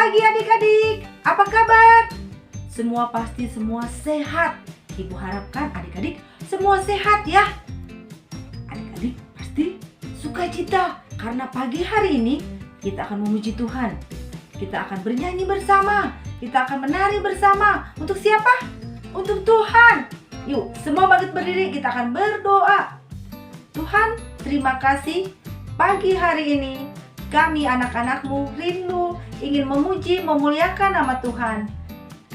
pagi adik-adik, apa kabar? Semua sehat. Ibu harapkan adik-adik semua sehat ya. Adik-adik pasti sukacita karena pagi hari ini kita akan memuji Tuhan. Kita akan bernyanyi bersama, kita akan menari bersama. Untuk siapa? Untuk Tuhan. Yuk, semua bangkit berdiri, kita akan berdoa. Tuhan, terima kasih pagi hari ini kami anak-anak-Mu rindu ingin memuji, memuliakan nama Tuhan.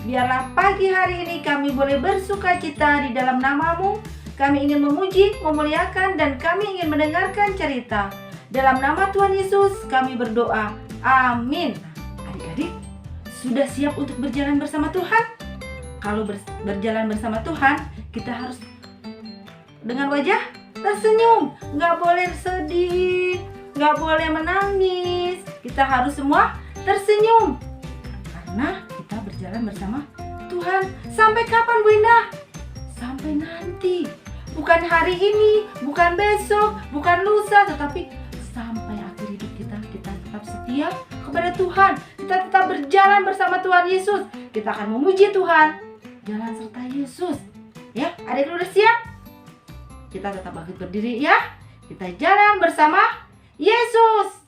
Biarlah pagi hari ini kami boleh bersukacita di dalam nama-Mu. Kami ingin memuji, memuliakan, dan kami ingin mendengarkan cerita. Dalam nama Tuhan Yesus kami berdoa. Amin. Adik-adik, sudah siap untuk berjalan bersama Tuhan? Kalau berjalan bersama Tuhan, kita harus dengan wajah tersenyum. Nggak boleh sedih, nggak boleh menangis. Kita harus semua tersenyum karena kita berjalan bersama Tuhan. Sampai kapan, Bu Indah? Sampai nanti. Bukan hari ini, bukan besok, bukan lusa, tetapi sampai akhir hidup kita tetap setia kepada Tuhan. Kita tetap berjalan bersama Tuhan Yesus. Kita akan memuji Tuhan, jalan serta Yesus. Ya, adik udah siap? Kita tetap bangkit berdiri ya. Kita jalan bersama Yesus.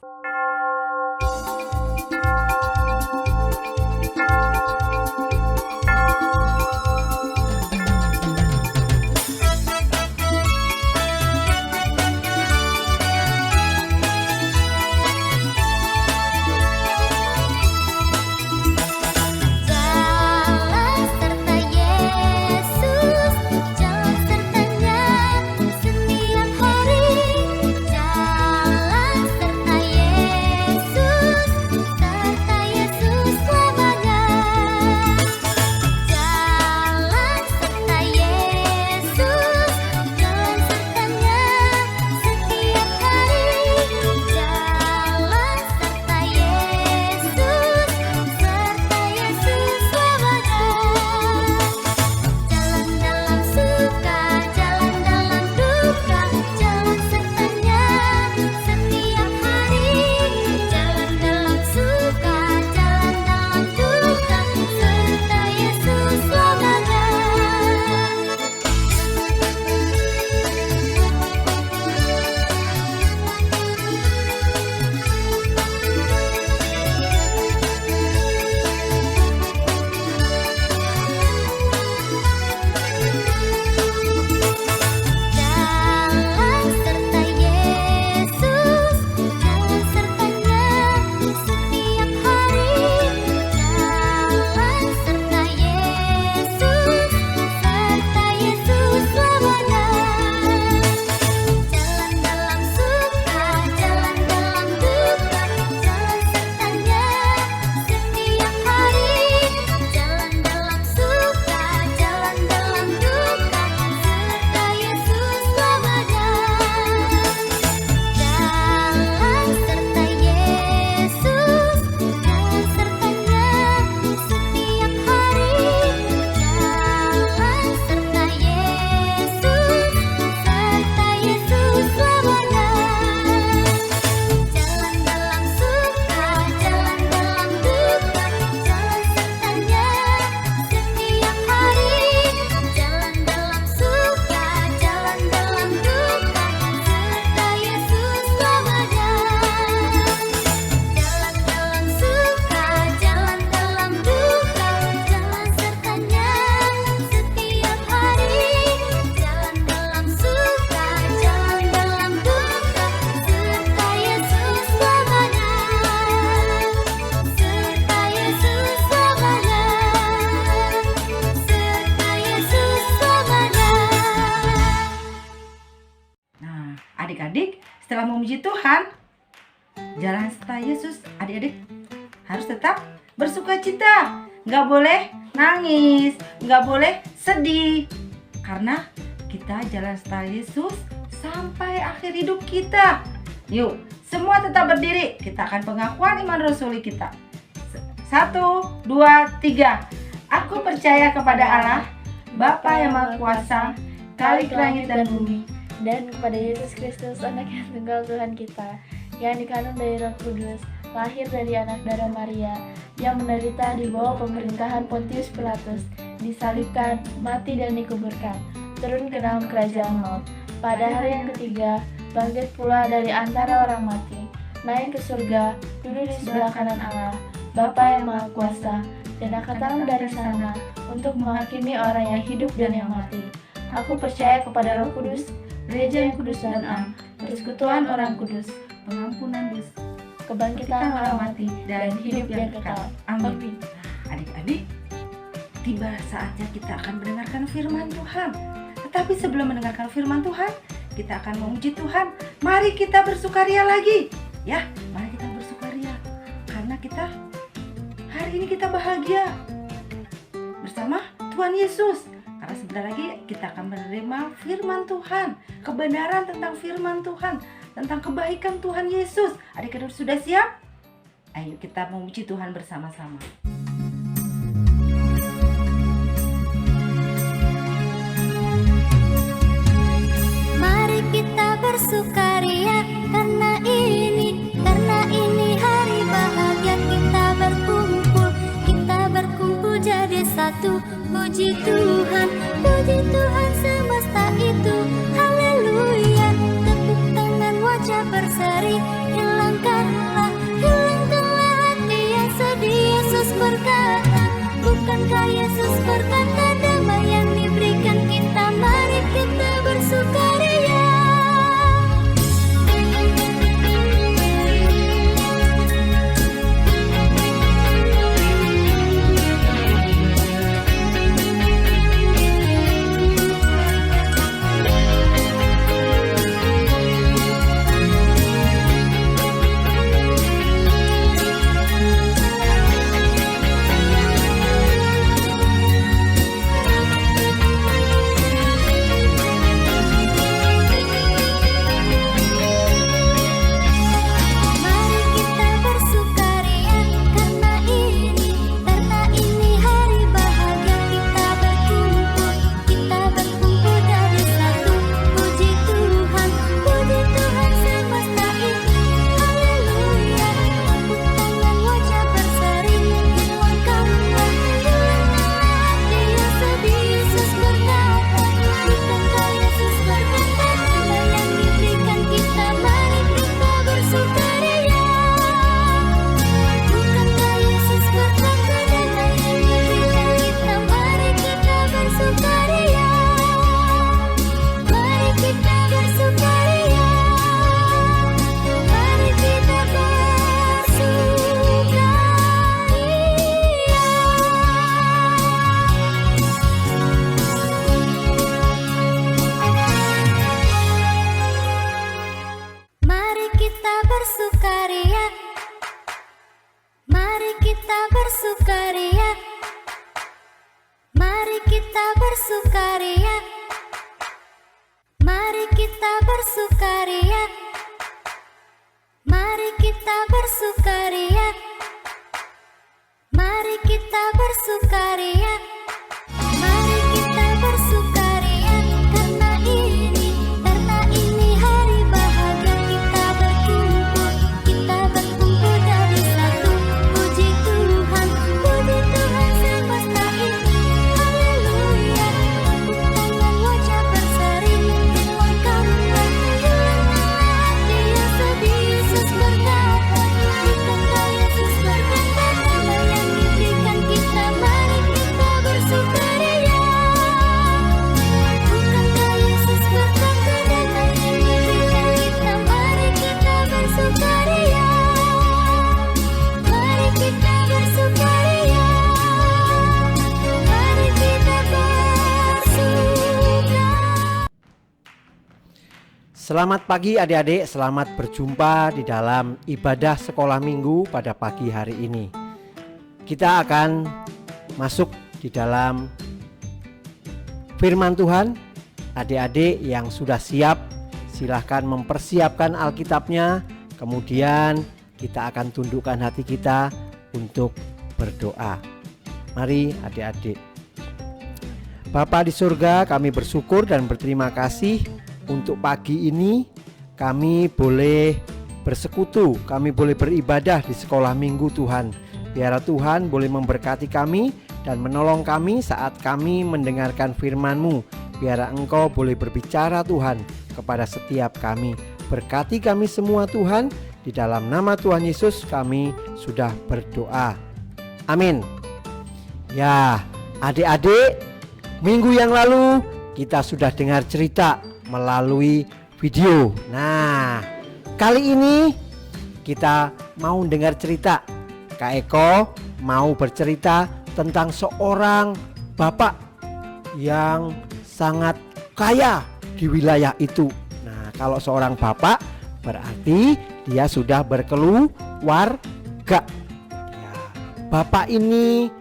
Adik-adik, setelah memuji Tuhan, jalan serta Yesus, adik-adik harus tetap bersukacita. Nggak boleh nangis, nggak boleh sedih. Karena kita jalan serta Yesus sampai akhir hidup kita. Yuk, semua tetap berdiri. Kita akan pengakuan iman rasuli kita. 1, 2, 3. Aku percaya kepada Allah, Bapa yang Maha Kuasa, Khalik langit dan bumi, dan kepada Yesus Kristus, anak yang tunggal Tuhan kita, yang dikandung dari Roh Kudus, lahir dari anak darah Maria, yang menderita di bawah pemerintahan Pontius Pilatus, disalibkan, mati dan dikuburkan, turun ke dalam kerajaan maut. Pada hari yang ketiga, bangkit pula dari antara orang mati, naik ke surga, duduk di sebelah kanan Allah, Bapa yang Maha Kuasa, dan akan datang dari sana untuk menghakimi orang yang hidup dan yang mati. Aku percaya kepada Roh Kudus, gereja yang kudus dan am, persekutuan orang kudus, pengampunan dosa, kebangkitan orang mati, dan hidup yang kekal. Amin. Adik-adik, tiba saatnya kita akan mendengarkan firman Tuhan. Tetapi sebelum mendengarkan firman Tuhan, kita akan memuji Tuhan. Mari kita bersukaria lagi. Ya, mari kita bersukaria. Karena hari ini kita bahagia bersama Tuhan Yesus. Karena sebentar lagi kita akan menerima firman Tuhan, kebenaran tentang firman Tuhan, tentang kebaikan Tuhan Yesus. Adik-adik sudah siap? Ayo kita memuji Tuhan bersama-sama. Mari kita bersukaria karena ini hari bahagia. Kita berkumpul jadi satu. Puji Tuhan semesta itu. Haleluya, tepuk tangan wajah berseri. Hilangkanlah hati yang sedih. Yesus berkata, bukankah Yesus berkata damai yang diberikan kita. Mari kita bersukaria. Selamat pagi adik-adik, selamat berjumpa di dalam ibadah sekolah minggu pada pagi hari ini. Kita akan masuk di dalam firman Tuhan. Adik-adik yang sudah siap, silahkan mempersiapkan Alkitabnya. Kemudian kita akan tundukkan hati kita untuk berdoa. Mari adik-adik. Bapa di surga, kami bersyukur dan berterima kasih untuk pagi ini kami boleh bersekutu, kami boleh beribadah di sekolah minggu Tuhan. Biarlah Tuhan boleh memberkati kami dan menolong kami saat kami mendengarkan firman-Mu. Biarlah Engkau boleh berbicara Tuhan kepada setiap kami. Berkati kami semua Tuhan, di dalam nama Tuhan Yesus kami sudah berdoa. Amin. Ya, adik-adik, minggu yang lalu kita sudah dengar cerita melalui video. Nah, kali ini kita mau dengar cerita. Kak Eko mau bercerita tentang seorang bapak yang sangat kaya di wilayah itu. Nah, kalau seorang bapak berarti dia sudah berkeluarga. Ya, bapak ini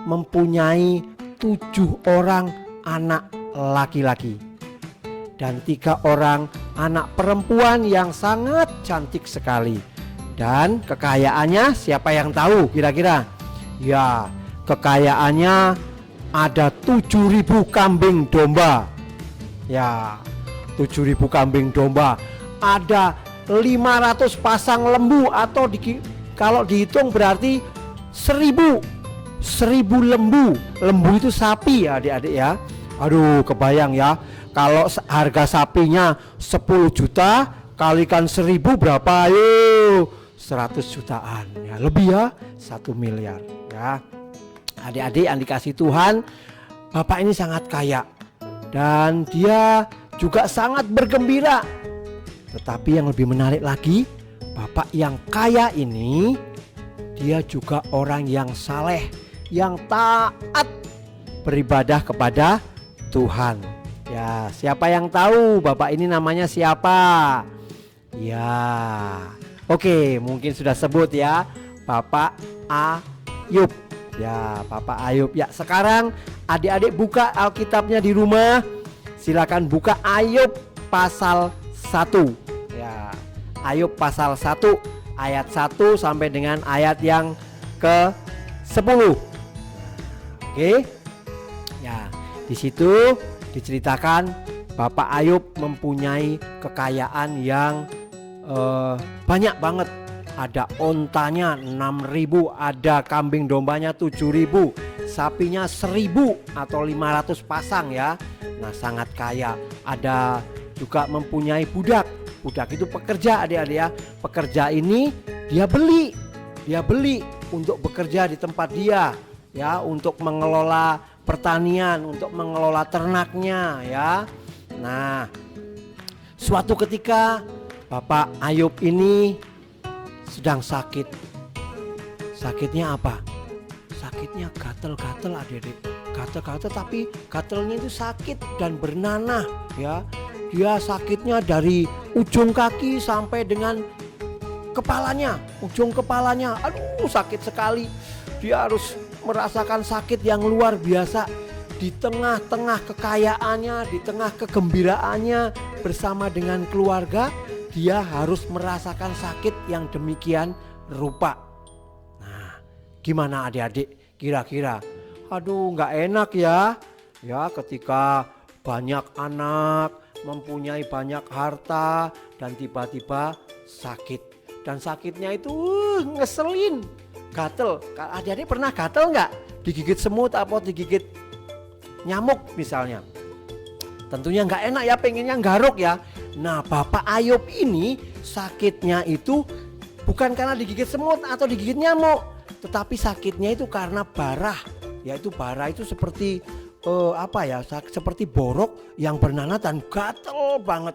mempunyai 7 orang anak laki-laki dan 3 orang anak perempuan yang sangat cantik sekali. Dan kekayaannya siapa yang tahu kira-kira? Ya, kekayaannya ada 7.000 kambing domba. Ya, 7.000 kambing domba. Ada 500 pasang lembu atau kalau dihitung berarti 1.000 lembu. Lembu itu sapi ya adik-adik ya. Aduh, kebayang ya. Kalau harga sapinya 10 juta kalikan 1.000 berapa? Ayo, 100 jutaan ya, lebih ya, 1 miliar ya. Adik-adik yang dikasih Tuhan, bapak ini sangat kaya dan dia juga sangat bergembira. Tetapi yang lebih menarik lagi, bapak yang kaya ini dia juga orang yang saleh, yang taat beribadah kepada Tuhan. Ya, siapa yang tahu bapak ini namanya siapa? Ya, oke, mungkin sudah sebut ya, Bapak Ayub. Ya, Bapak Ayub. Ya, sekarang adik-adik buka Alkitabnya di rumah. Silakan buka Ayub pasal 1. Ya, Ayub pasal 1 ayat 1 sampai dengan ayat yang ke-10. Oke. Ya, di situ diceritakan Bapak Ayub mempunyai kekayaan yang banyak banget. Ada ontanya 6.000, ada kambing dombanya 7.000, sapinya 1.000 atau 500 pasang ya. Nah, sangat kaya. Ada juga mempunyai budak. Budak itu pekerja adik-adik ya. Pekerja ini dia beli untuk bekerja di tempat dia ya, untuk mengelola pertanian, untuk mengelola ternaknya ya. Nah, suatu ketika Bapak Ayub ini sedang sakit. Sakitnya apa? Sakitnya gatel-gatel adik-adik. Gatel-gatel, tapi gatelnya itu sakit dan bernanah ya. Dia sakitnya dari ujung kaki sampai dengan kepalanya, ujung kepalanya. Aduh, sakit sekali. Dia harus merasakan sakit yang luar biasa. Di tengah-tengah kekayaannya, di tengah kegembiraannya bersama dengan keluarga, dia harus merasakan sakit yang demikian rupa. Nah, gimana adik-adik kira-kira? Aduh, gak enak ya. Ya, ketika banyak anak, mempunyai banyak harta, dan tiba-tiba sakit. Dan sakitnya itu ngeselin, gatel. Adik-adik pernah gatel gak? Digigit semut atau digigit nyamuk misalnya. Tentunya gak enak ya, pengennya garuk ya. Nah, Bapak Ayub ini sakitnya itu bukan karena digigit semut atau digigit nyamuk, tetapi sakitnya itu karena barah. Yaitu barah itu seperti seperti borok yang bernanah dan gatel banget.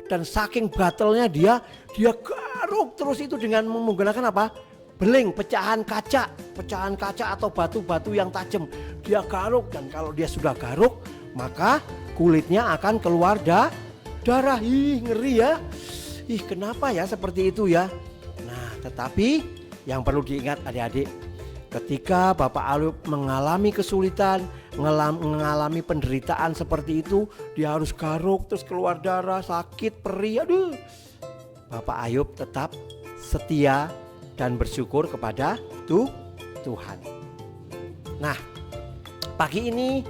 Dan saking gatelnya dia garuk terus itu dengan menggunakan apa? Beling, pecahan kaca atau batu-batu yang tajam. Dia garuk, dan kalau dia sudah garuk, maka kulitnya akan keluar darah. Ih, ngeri ya. Ih, kenapa ya seperti itu ya? Nah, tetapi yang perlu diingat adik-adik, ketika Bapak Ayub mengalami kesulitan, mengalami penderitaan seperti itu, dia harus garuk terus keluar darah, sakit, perih. Aduh. Bapak Ayub tetap setia dan bersyukur kepada Tuhan. Nah, pagi ini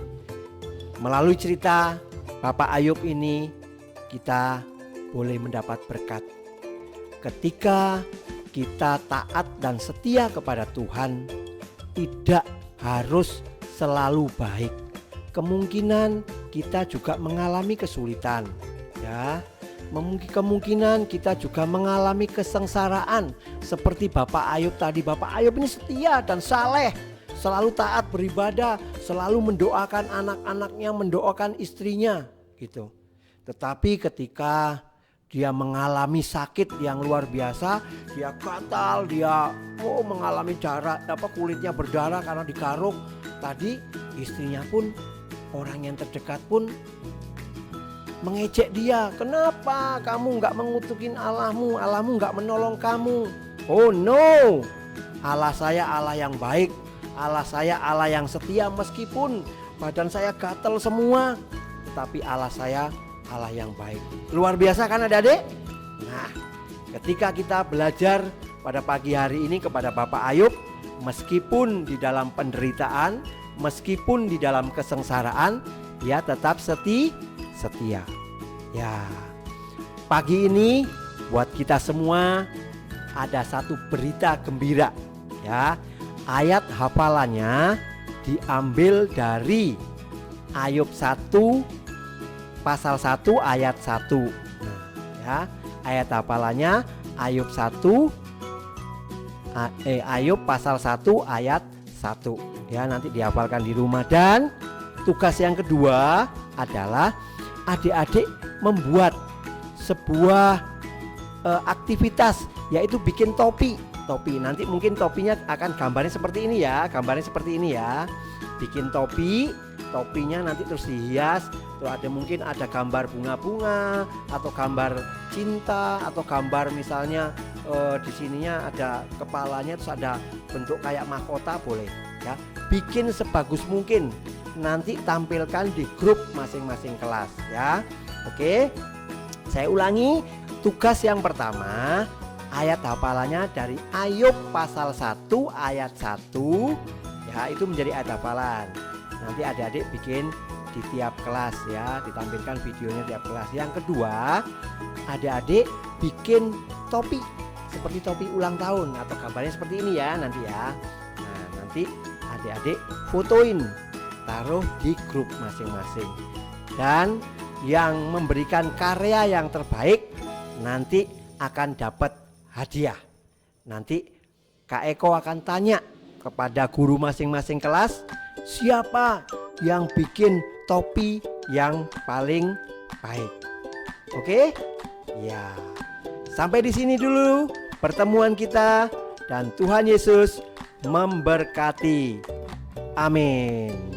melalui cerita Bapak Ayub ini kita boleh mendapat berkat. ketika kita taat dan setia kepada Tuhan, tidak harus selalu baik. Kemungkinan kita juga mengalami kesulitan, ya. Kemungkinan kita juga mengalami kesengsaraan seperti Bapak Ayub tadi. Bapak Ayub ini setia dan saleh, selalu taat beribadah, selalu mendoakan anak-anaknya, mendoakan istrinya gitu. Tetapi ketika dia mengalami sakit yang luar biasa, dia gatal, dia mengalami kulitnya berdarah karena digaruk. Tadi istrinya pun, orang yang terdekat pun mengejek dia. Kenapa kamu nggak mengutukin Allahmu? Allahmu nggak menolong kamu. Oh no, Allah saya Allah yang baik, Allah saya Allah yang setia. Meskipun badan saya gatal semua, tapi Allah saya Allah yang baik. Luar biasa kan adik-adik? Nah, ketika kita belajar pada pagi hari ini kepada Bapak Ayub, meskipun di dalam penderitaan, meskipun di dalam kesengsaraan, dia tetap setia. Ya, pagi ini buat kita semua ada satu berita gembira, ya. Ayat hafalannya diambil dari Ayub 1 pasal 1 ayat 1. Nah, ya, ayat hafalannya Ayub 1 Ayub pasal 1 ayat 1. Ya, nanti dihafalkan di rumah. Dan tugas yang kedua adalah adik-adik membuat sebuah aktivitas, yaitu bikin topi. Nanti mungkin topinya akan gambarnya seperti ini ya, bikin topinya nanti terus dihias. Tuh mungkin ada gambar bunga-bunga atau gambar cinta atau gambar misalnya di sininya ada kepalanya, terus ada bentuk kayak mahkota, boleh ya. Bikin sebagus mungkin, nanti tampilkan di grup masing-masing kelas ya. Oke, saya ulangi. Tugas yang pertama, ayat hafalannya dari Ayub pasal 1 ayat 1 ya, itu menjadi ayat hafalan. Nanti adik-adik bikin di tiap kelas ya, ditampilkan videonya tiap kelas. Yang kedua, adik-adik bikin topi seperti topi ulang tahun atau gambarnya seperti ini ya nanti ya. Nah, nanti adik-adik fotoin, taruh di grup masing-masing. Dan yang memberikan karya yang terbaik nanti akan dapat hadiah. Nanti Kak Eko akan tanya kepada guru masing-masing kelas, siapa yang bikin topi yang paling baik. Oke? Ya. Sampai di sini dulu pertemuan kita, dan Tuhan Yesus memberkati. Amin.